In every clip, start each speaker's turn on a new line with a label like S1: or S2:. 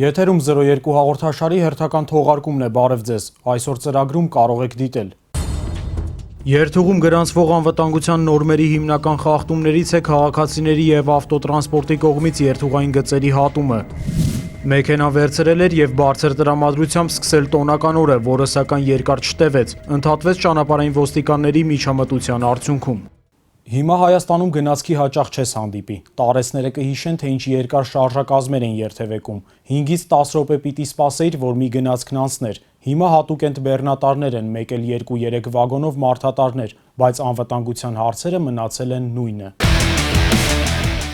S1: Եթերում 02 հաղորդաշարի հերթական թողարկումն է, բարև ձեզ, այսօր ծրագրում կարող եք դիտել։ Երթուղում գրանցվող անվտանգության նորմերի հիմնական խախտումներից է քաղաքացիների և ավտոտրանսպորտի կողմից երթուղային գծերի հատումը։ Մեքենան վերցրել էր և բարձր տրամադրությամբ սկսել տոնական օրը, որը սակայն երկար չտևեց, ընդհատվեց ճանապարհային ոստիկանների միջամտության արդյունքում։ Հիմա Հայաստանում գնացքի հաճախ չես հանդիպի, տարեցները կհիշեն, թե ինչ երկար շարժակազմեր են երթևեկում, 5-ից 10 րոպե պիտի սպասեիր, որ մի գնացքն անցներ, հիմա հատուկ ընթբեռնատարներ են, մեկ էլ 2-3 վագոնով մարդատարներ, բայց անվտանգության հարցերը մնացել են նույնը։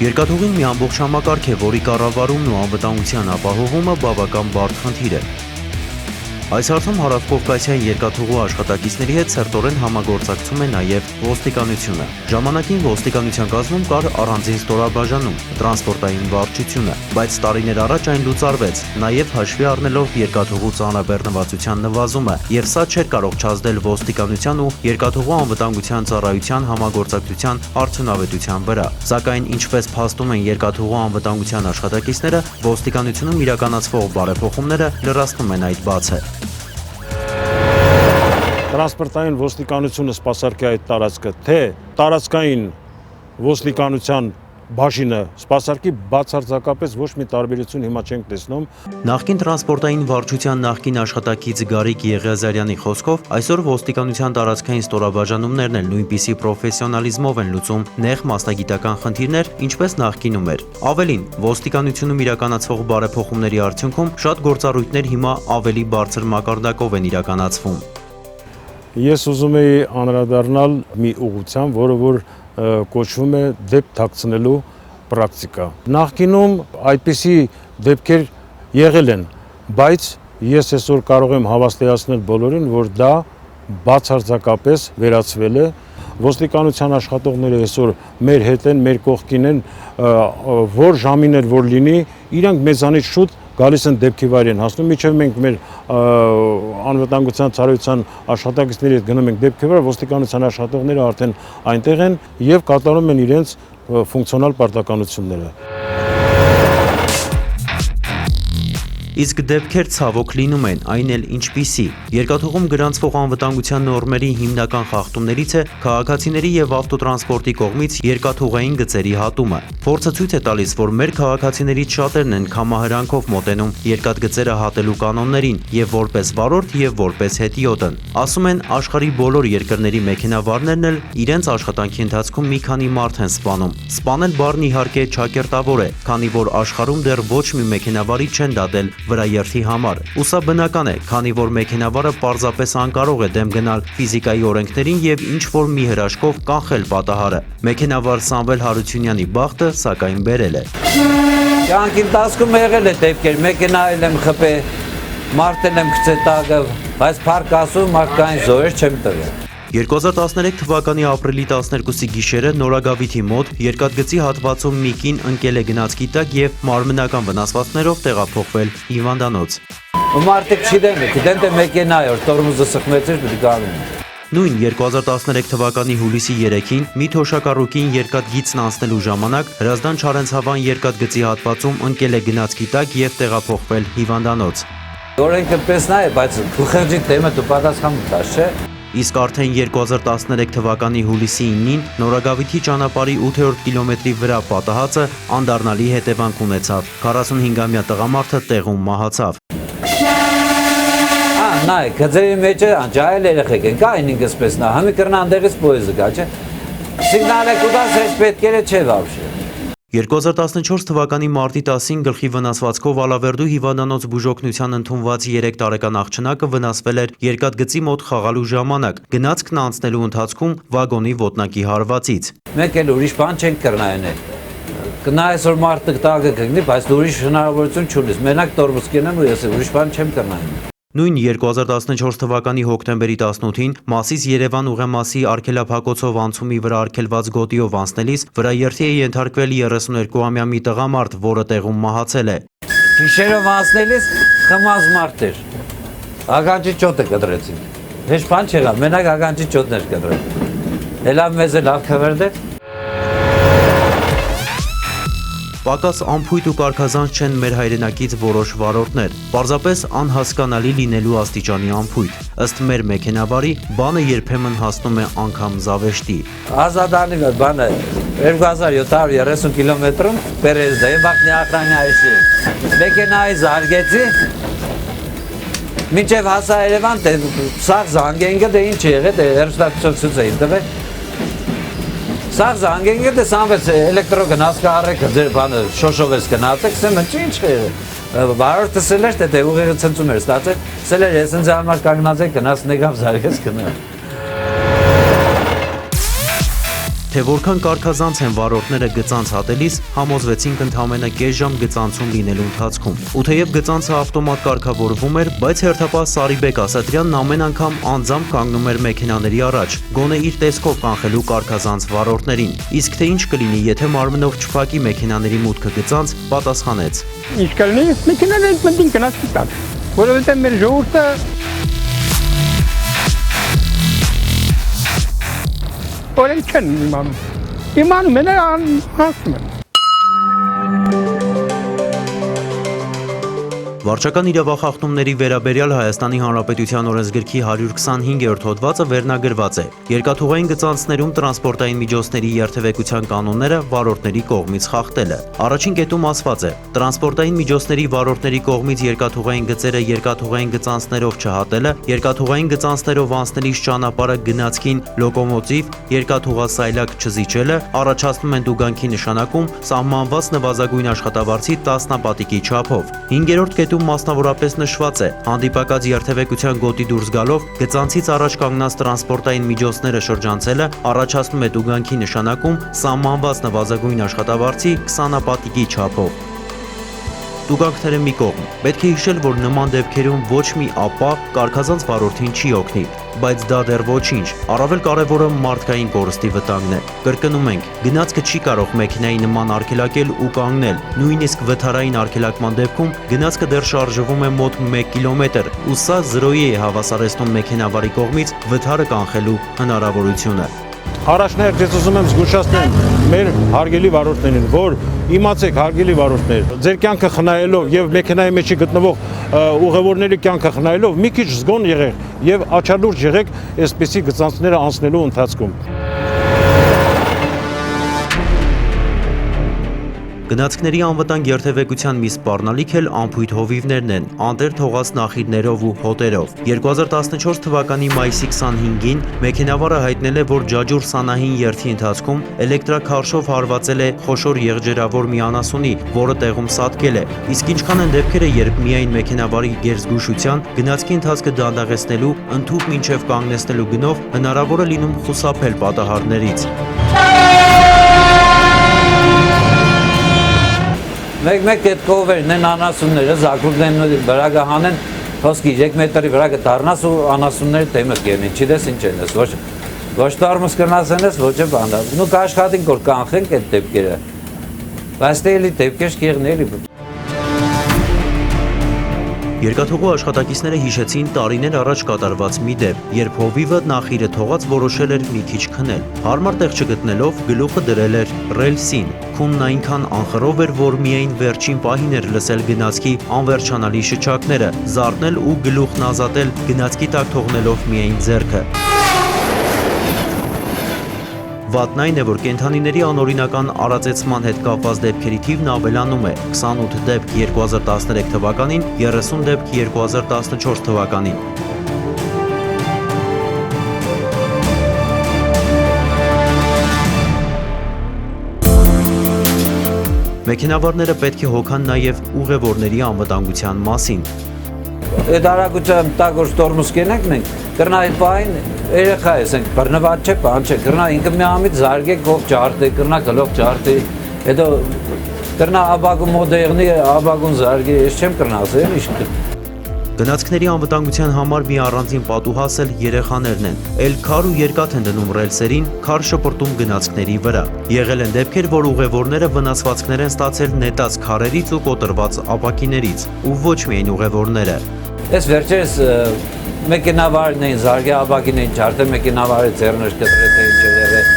S2: Երկաթուղին մի ամբողջ համակարգ է, որի կառավարումն ու անվտանգության ապահովումը բավական բարդ խնդիր է։ Այս հարցում Հարավկովկասյան երկաթուղու աշխատակիցների հետ սերտորեն համագործակցում է նաև ոստիկանությունը։ Ժամանակին ոստիկանության կազմում կար առանձին ստորաբաժանում, տրանսպորտային վարչությունը, բայց տարիներ առաջ այն լուծարվեց, նաև հաշվի առնելով երկաթուղու ծանրաբեռնվածության նվազումը, եւ սա չէր կարող չազդել ոստիկանության ու երկաթուղու անվտանգության ծառայության համագործակցության արդյունավետության վրա։ Սակայն ինչպես փաստում են երկաթուղու անվտանգության աշխատակիցները, ոստիկանությունում իրականացվող բարեփոխումները լրացնում են այդ բացը։
S3: Տրանսպորտային ոստիկանությունը սպասարկի այդ տարածքը, թե տարածքային ոստիկանության բաժինը սպասարկի բացարձակապես ոչ մի տարբերություն հիմա չենք տեսնում։
S2: Նախկին տրանսպորտային վարչության նախկին աշխատակից Գարիկ Եղիազարյանի խոսքով, այսօր ոստիկանության տարածքային ստորաբաժանումներն էլ նույնպիսի պրոֆեսիոնալիզմով են լուծում նեղ մասնագիտական խնդիրներ, ինչպես նախկինում էր։ Ավելին, ոստիկանությունում իրականացվող բարեփոխումների արդյունքում շատ գործառույթներ հիմա ավելի բարձր մակարդակով են իրականացվում։
S3: Ես ուզում եի անդրադառնալ մի ուղղության, որը որ կոչվում է դեպք թաքցնելու պրակտիկա։ Նախկինում այդպիսի դեպքեր եղել են, բայց ես այսօր կարող եմ հավաստիացնել բոլորին, որ դա բացարձակապես վերացվել է։ Ոստիկանության աշխատողները այսօր մեր հետ են, մեր կողքին են, որ ժամին էր որ լինի, իրանք մեզանից շուտ գալիս են դեպքի վայր են հասնում, միջև մենք մեր անվտանգության ծառայության աշխատակիցների հետ գնում ենք դեպքի վայր, ոստիկանության աշխատողները արդեն այնտեղ են եւ կատարում են իրենց ֆունկցիոնալ պարտականությունները։
S2: Իսկ դեպքեր ցավոք լինում են, այն էլ ինչպիսի։ Երկաթուղում գրանցվող անվտանգության նորմերի հիմնական խախտումներից է քաղաքացիների եւ ավտոտրանսպորտի կողմից երկաթուղային գծերի հատումը։ Փորձը ցույց է տալիս, որ մեր քաղաքացիներից շատերն են քամահրանքով մոտենում երկաթգծերը հատելու կանոններին եւ որպես վարորդ եւ որպես հետիոտն։ Ասում են, աշխարհի բոլոր երկրների մեքենավարներն էլ իրենց աշխատանքի ընթացքում մի քանի մարդ են սպանում։ Սպանել բառն իհարկե ճակերտավոր է, քանի որ աշխարհում դեռ ոչ մի մեքենավարի չեն դատել վրաերթի համար։ Ու սա բնական է, քանի որ մեքենավարը պարզապես անկարող է դեմ գնալ ֆիզիկայի օրենքներին եւ ինչ որ մի հրաշքով կանխել պատահարը։ Մեքենավար Սամվել Հարությունյանի բախտը սակայն բերել է։
S4: Կյանքի ընթացքում եղել է դեպքեր, մեքենայել եմ խփել, մարդել եմ գցել տակը, բայց փառք Աստծո մարդկային զոհեր չեմ տվել։
S2: 2013 թվականի ապրիլի 12-ի գիշերը Նորագավիթի մոտ երկաթգծի հատվածում մի կին ընկել է գնացքի տակ եւ մարմնական վնասվածքներով տեղափոխվել հիվանդանոց։
S4: Մարդիկ չգիտեն թե մեքենա է, որ տորմուզը սխմեց էր, դու գալու։
S2: Նույն 2013 թվականի հուլիսի 3-ին մի թոշակառուկին երկաթգիծն անցնելու ժամանակ Հրազդան Չարենցավան երկաթգծի հատվածում ընկել է գնացքի տակ եւ տեղափոխվել հիվանդանոց։
S4: Օրենքը պես նա է, բայց դու խեղճի թեմը դու պատասխան տաս, չէ՞։
S2: Իսկ արդեն 2013 թվականի հուլիսի 9-ին Նորագավիթի ճանապարհի 8-րդ կիլոմետրի վրա պատահածը անդառնալի հետևանք ունեցավ։ 45-ամյա տղամարդը տեղում մահացավ։
S4: Նայ, գծերի մեջ ջահել երեխեք են, կա այն ինքսպես նա, համի կրնանդեղից պոեզը գա, չէ։ Սիգնալ եք ուտած հեչ պետք է չէ վաբշե։
S2: 2014 թվականի մարտի 10-ին գլխի վնասվածքով Ալավերդու հիվանդանոց բուժօգնության ընդունված 3 տարեկան աղջնակը վնասվել էր երկաթգծի մոտ խաղալու ժամանակ, գնացքն անցնելու ընթացքում վագոնի ոտնակի հարվածից։
S4: Մենք էլ ուրիշ բան չենք կրնայել։ Կնայես որ մարդը տակը կգնի, բայց ուրիշ հնարավորություն չունես։ Մենակ տորմուզ կենեմ ու ես ուրիշ բան չեմ կրնայել։
S2: Նույն 2014 թվականի հոկտեմբերի 18-ին Մասիս Երևան ուղեմասի արգելափակոցով անցումի վրա արգելված գոտիով անցնելիս վրաերթի է ենթարկվել 32-ամյա մի տղամարդ, որը տեղում մահացել է։
S4: Գիշերով անցնելիս խմած մարդ էր։ Ականջի ճոտը կտրեցին։ Հեչ բան չեղավ, մենակ ականջի ճոտն էր կտրել։ Հելա մեզ է լավ քվերդ է։
S2: Պակաս անփույթ ու կարգազանց չեն մեր հայրենակից որոշ վարորդներ, պարզապես անհասկանալի լինելու աստիճանի անփույթ, ըստ մեր մեքենավարի, բանը երբեմն հասնում է անգամ զավեշտի։
S4: Ազատանի բանը 2730 կիլոմետրում Պերեզդե վաղտնի ախրանյայիսի մեքենայի զարգեցի մինչև հասա Երևան սաղ զանգենգը դե ինչ եղե դե հերստացուցուց էին տվել սաղ զանգենգը դե սանվեց էլեկտրո գնաց կարեկը ձեր բանը շոշովես գնացեք սեմ ինչ եղե վարորդը սել էր դե ուղեղը ցնցում էր ստացել սել էր ես ինձ համար կանգնած եք գնաց նեգավ զարգեց գնա
S2: Թե որքան կարգազանց են վարորդները գծանց հատելիս, համոզվեցինք ընդամենը կես ժամ գծանցում լինելու ընթացքում։ Ու թեև գծանցը ավտոմատ կարգավորվում էր, բայց հերթապահ Սարիբեկ Ասատրյանն ամեն անգամ անձամբ կանգնում էր մեքենաների առաջ, գոնե իր տեսքով կանխելու կարգազանց վարորդներին։ Իսկ թե ինչ կլինի, եթե մարմնով չփակի մեքենաների մուտքը գծանց, պատասխանեց.
S5: Ինչ կլինի, մեքենաներից մտին գնաց տակ, որովհետև մեր ժողովուրդը Օրեն չեն իմանում են անհասում են։
S2: Վարչական իրավախախտումների վերաբերյալ Հայաստանի Հանրապետության օրենսգրքի 125-րդ հոդվածը վերնագրված է։ Երկաթուղային գծանցներում տրանսպորտային միջոցների երթևեկության կանոնները վարորդների կողմից խախտելը։ Առաջին կետում ասված է. տրանսպորտային միջոցների վարորդների կողմից երկաթուղային գծերը երկաթուղային գծանցներով չհատելը, երկաթուղային գծանցներով անցնելիս ճանապարհը գնացքին լոկոմոտիվ, երկաթուղասայլակ չզիջելը առաջացնում են դուգանքի նշանակում սահմանված նվազագույն աշխատավարձի 10 պատիկի չափով։ 5-րդ կետում մասնավորապես նշված է. հանդիպակաց երթևեկության գոտի դուրս գալով գծանցից առաջ կանգնած տրանսպորտային միջոցները շրջանցելը առաջացնում է տուգանքի նշանակում սահմանված նվազագույն աշխատավարձի 20 պատիկի չափով։ Տուգանքները մի կողմ։ Պետք է հիշել, որ նման դեպքերում ոչ մի ապա կարգազանց վարորդին չի օգնի, բայց դա դեռ ոչինչ։ Առավել կարևորը մարդկային կորստի վտանգն է։ Կրկնում ենք, գնացքը չի կարող մեքենայի նման արգելակել ու կանգնել։ Նույնիսկ վթարային արգելակման դեպքում գնացքը դեռ շարժվում է մոտ 1 կիլոմետր, ու սա զրոյի է հավասարեցնում մեքենավարի կողմից վթարը կանխելու հնարավորությունը։
S3: Առաջնահերթ ես ուզում եմ զգուշացնել մեր հարգելի վարորդներին, որ իմացեք հարգելի վարորդներ, ձեր կյանքը խնայելով եւ մեքենայի մեջ գտնվող ուղևորների կյանքը խնայելով մի քիչ զգոն եղեք եւ աչալուրջ եղեք այսպիսի գծանցները անցնելու ընթացքում։
S2: Գնացքների անվտանգ երթևեկության մի սպառնալիք էլ անփույթ հովիվներն են, անտեր թողած նախիդներով ու հոտերով։ 2014 թվականի մայիսի 25-ին մեքենավարը հայտնել է, որ Ջաջուր Սանահին երթի ընթացքում էլեկտրաքարշով հարվածել է խոշոր եղջերավոր մի անասունի, որը տեղում սատկել է։ Իսկ ինչքան են դեպքերը, երբ միայն մեքենավարի գերզգուշության գնացքի ընթացքը դանդաղեցնելու, ընդհուպ մինչև կանգնեցնելու գնով հնարավոր է լինում խուսափել պատահարներից։
S4: Մեկ կետքով էր նեն անասունները, զակուրդեն վրագը հանեն, հոսքի 3 մետրի վրագը դառնաս ու անասունները դեմս գերնին, չիդես ինչ են ես, ոչ տարմս կրնասեն ես, ոչ է բանդա, նու կաշխատինք որ կանխենք այդ դեպքերը, բայց տեելի դեպքեր կեղների։
S2: Երկաթուղու աշխատակիցները հիշեցին տարիներ առաջ կատարված մի դեպք, երբ հովիվը նախիրը թողած որոշել էր մի քիչ քնել։ Հարմար տեղ չգտնելով գլուխը դրել էր ռելսին։ Քունն այնքան անխռով էր, որ միայն վերջին պահին էր լսել գնացքի անվերջանալի շչակները, զարթնել ու գլուխն ազատել, գնացքի տակ թողնելով միայն ձեռքը։ Վատն այն է, որ կենդանիների անօրինական արածեցման հետ կապված դեպքերի թիվն ավելանում է՝ 28 դեպք 2013 թվականին, 30 դեպք 2014 թվականին։ Մեքենավարները պետք է հոգան նաև ուղևորների անվտանգության մասին։
S4: Այդ արագության տակ որ տորմուս կենենք մենք, կրնա այդ պահին երեխա ես ենք, բռնված չէ, բան չէ, կրնա ինքը մի ամից զարգեք հով ճարդի, կրնա գլով ճարդի, հետո կրնա աբագու մոդերնի, աբագուն զարգի, ես չեմ կրնա ասել, իշք։
S2: Գնացքների անվտանգության համար մի առանձին պատուհաս էլ երեխաներն են։ Էլ քար ու երկաթ են դնում ռելսերին, քար շպրտում գնացքների վրա։ Եղել են դեպքեր, որ ուղևորները վնասվածքներ են ստացել նետած քարերից ու կոտրված ապակիներից, ու ոչ միայն ուղևորները։
S4: Ես վերջերս մեքենավարն էին զարգի ապակին էին ջարդել, մեքենավարի ձեռներ կտրել թե ինչ եղել։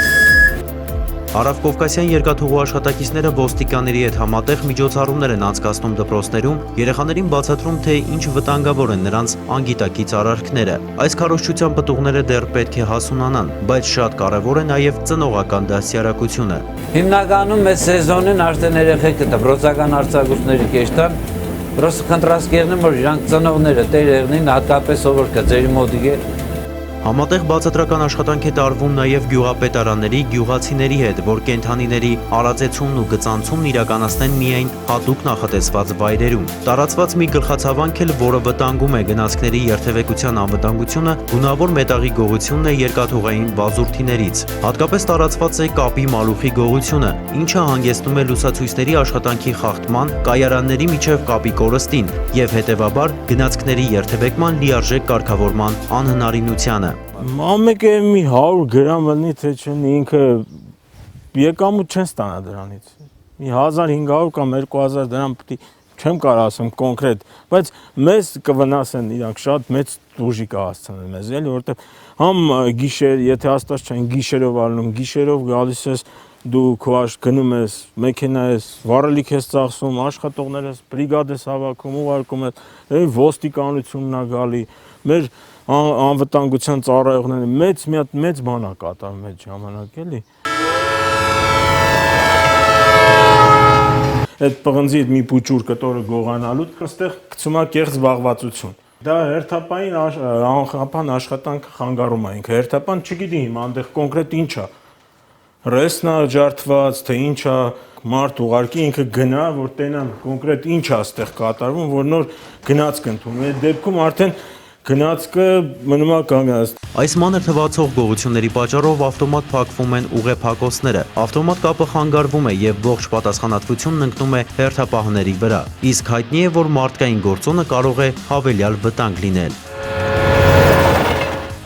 S2: Հարավկովկասյան երկաթուղու աշխատակիցները ոստիկանների հետ համատեղ միջոցառումներ են անցկացնում դպրոցներում, երեխաներին բացատրում, թե ինչ վտանգավոր են նրանց անգիտակից արարքները։ Այս քարոզչության պտուղները դեռ պետք է հասունանան, բայց շատ կարևոր է նաև ծնողական դաստիարակությունը։
S4: Հիմնականում այս սեզոնին արդեն երեխեքը դպրոցական արձակուրդների կեշտան, պրոստը խնդրած կերնեմ, որ իրանք ծնողները տեր եղնին, հատկապես ով որ կձերի մոտիկ է։
S2: Համատեղ բացատրական աշխատանք է տարվում նաև գյուղապետարանների, գյուղացիների հետ, որ կենդանիների արածեցումն ու գծանցումն իրականացնեն միայն հատուկ նախատեսված վայրերում։ Տարածված մի գլխացավանք էլ, որը վտանգում է գնացքների երթևեկության անվտանգությունը, գունավոր մետաղի գողությունն է երկաթուղային վազուրդիներից։ Հատկապես տարածված է կապի մալուխի գողությունը, ինչը հանգեցնում է լուսացույցների աշխատանքի խախտման, կայարանների միջև կապի կորստին եւ հետեւաբար գնացքների երթևեկման լիարժեք կարգավորման անհնարինությանը։
S6: Ամեկը մի 100 գրամ լինի, թե չնի ինքը եկամուտ չեն ստանա դրանից։ Մի 1500 կամ 2000 դրամ պիտի չեմ կարող ասեմ կոնկրետ, բայց մեզ կվնասեն իրանք շատ մեծ ուժի կհասցնեն մեզ, էլի, որովհետև համ գիշեր, եթե հաստատ չեն գիշերով ալնում, գիշերով գալիս ես դու քո գնում ես, մեքենա ես, վառելիք ես ծախսում, աշխատողներ ես, բրիգադ ես հավաքում, ուղարկում ես, ոստիկանությունն է գալի, մեր անվտանգության ծառայողները մեծ բան է կատարում այդ ժամանակ, էլի։ Այդ պղնձի մի փուճուր կտորը գողանալու, այստեղ գցում է կեղծ զբաղվածություն։ Դա հերթապային անխափան աշխատանք խանգարում է ինքը, հերթապան չգիտի հիմա այնտեղ կոնկրետ ինչ է։ Ռեսնա ջարդված, թե ինչ է, մարդ ուղարկի ինքը գնա, որ տենան կոնկրետ ինչ է այստեղ կատարվում, որ նոր գնացք ընդունում։ Այդ դեպքում արդեն գնացքը մնում է կանգնած։
S2: Այս մանր թվացող գողությունների պատճառով ավտոմատ փակվում են ուղեփակոցները, ավտոմատ կապը խանգարվում է եւ ողջ պատասխանատվությունն ընկնում է հերթապահների վրա։ Իսկ հայտնի է, որ մարդկային գործոնը կարող է հավելյալ վտանգ լինել։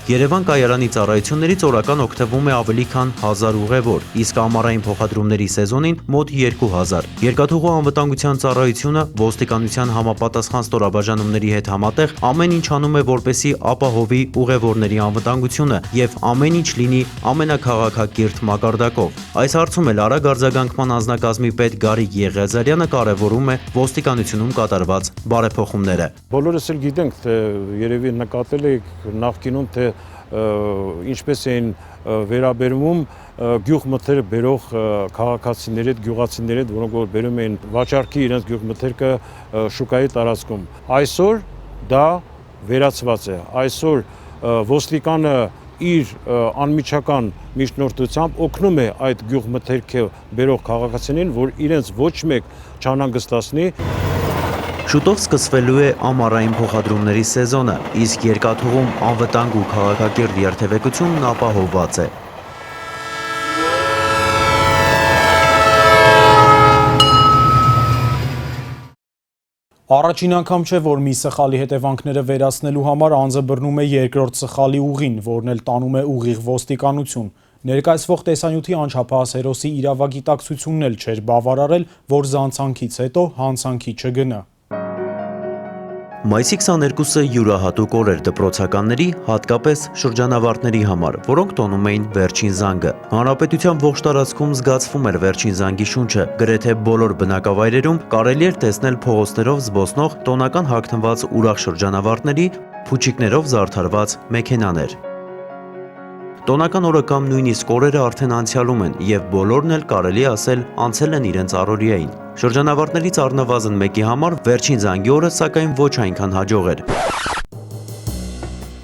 S2: Երևան կայարանի ծառայություններից օրական օգտվում է ավելի քան 1000 ուղևոր, իսկ ամառային փոխադրումների սեզոնին մոտ 2000։ Երկաթուղու անվտանգության ծառայությունը ոստիկանության համապատասխան ստորաբաժանումների հետ համատեղ ամեն ինչ անում է, որպեսզի ապահովի ուղևորների անվտանգությունը եւ ամեն ինչ լինի ամենաքաղաքակիրթ մակարդակով։ Այս հարցում էլ արագ արձագանքման անձնակազմի պետ Գարիկ Եղիազարյանը կարևորում է ոստիկանությունում կատարված բարեփոխումները։
S3: Բոլորս էլ գիտենք, թե երևի նկատել եք նախկինում, թե ինչպես էին վերաբերվում գյուղմթերը բերող քաղաքացիների հետ, գյուղացիների հետ, որոնք որ բերում էին վաճառքի իրենց գյուղմթերքը շուկայի տարածքում։ Այսօր դա վերացված է։ Այսօր ոստիկանը իր անմիջական միջնորդությամբ օգնում է այդ գյուղմթերքը բերող քաղաքացիներին, որ իրենց ոչ մեկ չանհանգստացնի։
S2: Շուտով սկսվելու է ամառային փոխադրումների սեզոնը, իսկ երկաթուղում անվտանգ ու քաղաքակիրթ երթևեկությունն ապահովված է։
S1: Առաջին անգամ չէ, որ մի սխալի հետևանքները վերացնելու համար անձը բռնում է երկրորդ սխալի ուղին, որն էլ տանում է ուղիղ ոստիկանություն։ Ներկայացվող տեսանյութի անչափահաս հերոսի իրավագիտակցությունն էլ չէր բավարարել, որ զանցանքից հետո հանցանքի չգնա։
S2: Մայիսի 22-ը յուրահատուկ օր էր դպրոցականների, հատկապես շրջանավարտների համար, որոնք տոնում էին վերջին զանգը։ Հանրապետության ողջ տարածքում զգացվում էր վերջին զանգի շունչը, գրեթե բոլոր բնակավայրերում կարելի էր տեսնել փողոցներով զբոսնող տոնական հագնված ուրախ շրջանավարտների, փուչիկներով զարդարված մեքենաներ։ Տոնական օրը կամ նույնիսկ օրերը արդեն անցյալում են եւ բոլորն էլ կարելի ասել անցել են իրենց առօրյային։ Շրջանավարտներից առնվազն մեկի համար վերջին զանգի օրը սակայն ոչ այնքան հաջող էր։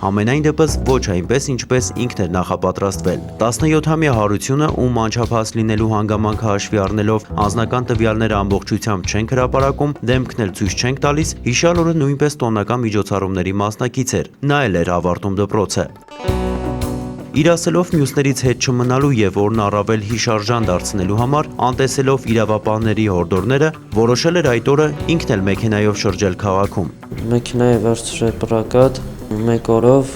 S2: Համենայն դեպս ոչ այնպես, ինչպես ինքն էր նախապատրաստվել։ 17-ամյա Հարությունը, ում անչափահաս լինելու հանգամանքը հաշվի առնելով անձնական տվյալները ամբողջությամբ չենք հրապարակում, դեմքն էլ ցույց չենք տալիս, հիշյալ օրը նույնպես տոնական միջոցառումների մասնակից էր։ Նա էլ էր ավարտում դպրոցը։ Իր ասելով մյուսներից հետ չմնալու եւ օրն առավել հիշարժան դարձնելու համար, անտեսելով իրավապահների հորդորները, որոշել էր այդ օրը ինքն էլ մեքենայով շրջել քաղաքում։
S7: Մեքենայի վերցրել պրակատ, մեկ օրով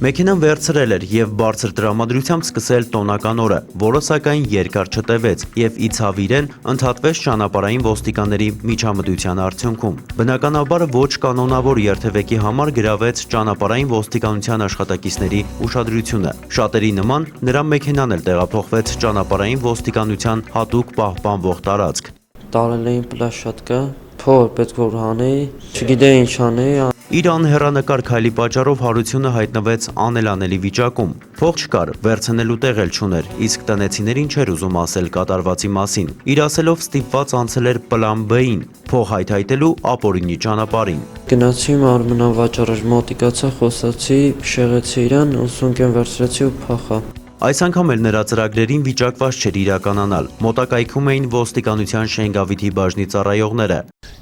S2: Մեքենան վերցրել էր եւ բարձր տրամադրությամբ սկսել տոնական օրը, որը սակայն երկար չտևեց եւ ի ցավ իրեն ընդհատվեց ճանապարհային ոստիկանների միջամտության արդյունքում։ Բնականաբար ոչ կանոնավոր երթևեկի համար գրավեց ճանապարհային ոստիկանության աշխատակիցների ուշադրությունը։ Շատերի նման նրա մեքենան էլ տեղափոխվեց ճանապարհային ոստիկանության հատուկ պահպանվող տարածք։
S7: Տարել էին պլաշատկա, փոր պետք որ հանեի, չգիտեի ինչ անեի։
S2: Իր անհեռանկար քայլի պատճառով Հարությունը հայտնվեց անելանելի վիճակում։ Փող չկար, վերցնելու տեղ էլ չուներ, իսկ տնեցիներին չէր ուզում ասել կատարվածի մասին։ Իր ասելով ստիպված անցել էր պլան B-ին, փող հայթայթելու ապօրինի ճանապարհին։
S7: Գնացի մարմնավաճառ մոտիկացա, խոսացի, շեղեցի իրան, ուսունքեն վերցրեցի ու փախա։
S2: Այս անգամ էլ նրա ծրագրերին վիճակված չէր իրականանալ։ Մոտակայքում էին ոստիկանության Շենգավիթի բաժնի ծառայողները։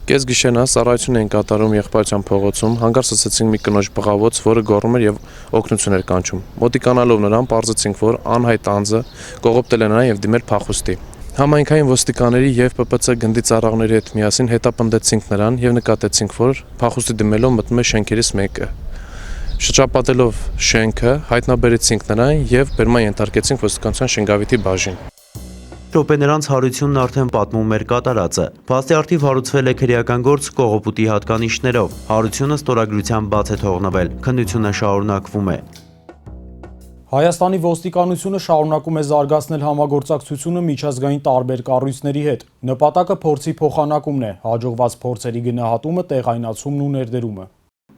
S8: Կես գիշերնա ծառայություն էին կատարում Եղբայրության փողոցում, հանկարծ լսեցինք մի կնոջ բղավոց, որը գոռում էր եւ օգնություն էր կանչում։ Մոտիկանալով նրան պարզեցինք, որ անհայտ անձը կողոպտել է նրան եւ դիմել փախուստի։ Համայնքային ոստիկանների եւ ՊՊՑ գնդի ծառայողների հետ միասին հետապնդեցինք նրան եւ նկատեցինք, որ փախուստի դիմելով մտնում է շենքերից մեկը։ Շրջապատելով շենքը, հայտնաբերեցինք նրան եւ բերման ենթարկեցինք ոստիկանության Շենգավիթի բաժին։
S2: Րոպե նրանց Հարությունն արդեն պատմում էր կատարածը։ Փաստի արդիվ հարուցվել է քրեական գործ կողոպուտի հատկանիշներով։ Հարությունը ստորագրությամբ բաց է թողնվել։ Քննությունը շարունակվում է։
S1: Հայաստանի ոստիկանությունը շարունակում է զարգացնել համագործակցությունը միջազգային տարբեր կառույցների հետ։ Նպատակը փորձի փոխանակումն է, հաջողված փորձերի գնահատումը, տեղայնացումն ու ներդրումը։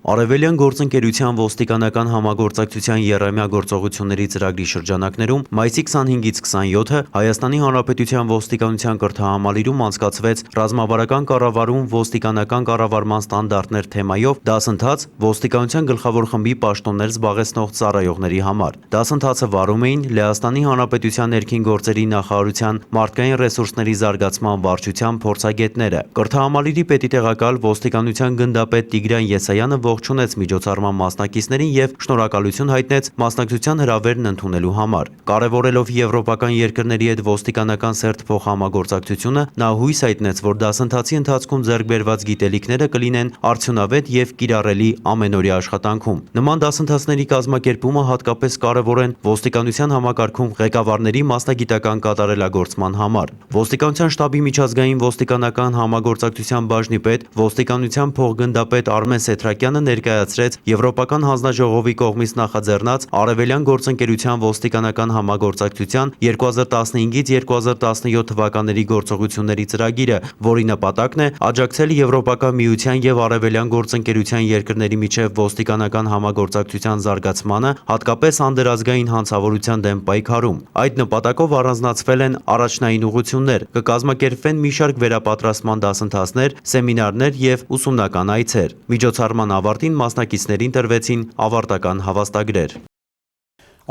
S2: Արևելյան գործընկերության ոստիկանական համագործակցության եռամյա գործողությունների ծրագրի շրջանակներում մայիսի 25-ից 27-ը Հայաստանի Հանրապետության ոստիկանության կրթահամալիրում անցկացվեց ռազմավարական կառավարում ոստիկանական կառավարման ստանդարտներ թեմայով դասընթաց ոստիկանության գլխավոր խմբի պաշտոններ զբաղեցնող ծառայողների համար։ Դասընթացը վարում էին Լեհաստանի Հանրապետության ներքին գործերի նախարարության մարդկային ռեսուրսների զարգացման վարչության փորձագետները։ Կրթահամալիրի պետիտեղակալ ոստիկանության գնդապետ Տիգրան Եսայանը ողջունեց միջոցառման մասնակիցներին եւ շնորհակալություն հայտնեց մասնակցության հրավերն ընդունելու համար։ Կարևորելով եվրոպական երկրների հետ ոստիկանական սերտ փոխհամագործակցությունը, նա հույս հայտնեց, որ դասընթացի ընթացքում ձեռք բերված գիտելիքները կլինեն արդյունավետ եւ կիրառելի ամենօրյա աշխատանքում։ Նման դասընթացների կազմակերպումը հատկապես կարևոր են ոստիկանության համակարգում ղեկավարների մասնագիտական կատարելագործման համար։ Ոստիկանության շտաբի միջազգային ոստիկանական համագործակցության բաժնի պետ, ոստիկանության փոխգնդապետ Արմեն Սեթրակյանը ներկայացրեց Եվրոպական հանձնաժողովի կողմից նախաձեռնած Արևելյան գործընկերության ոստիկանական համագործակցության 2015-ից 2017 թվականների գործողությունների ծրագիրը, որի նպատակն է աջակցել Եվրոպական միության եւ Արևելյան գործընկերության երկրների միջև ոստիկանական համագործակցության զարգացմանը, հատկապես անդրազգային հանցավորության դեմ պայքարում։ Այդ նպատակով առանձնացվել են առաջնային ուղղություններ, կկազմակերպվեն մի շարք վերապատրաստման դասընթացներ, սեմինարներ եւ ուսումնական այցեր։ Միջոցառման ավարտին մասնակիցներին տրվեցին ավարտական հավաստագրեր։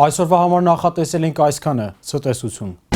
S1: Այսօրվա համար նախատեսել ենք այսքանը, ցտեսություն։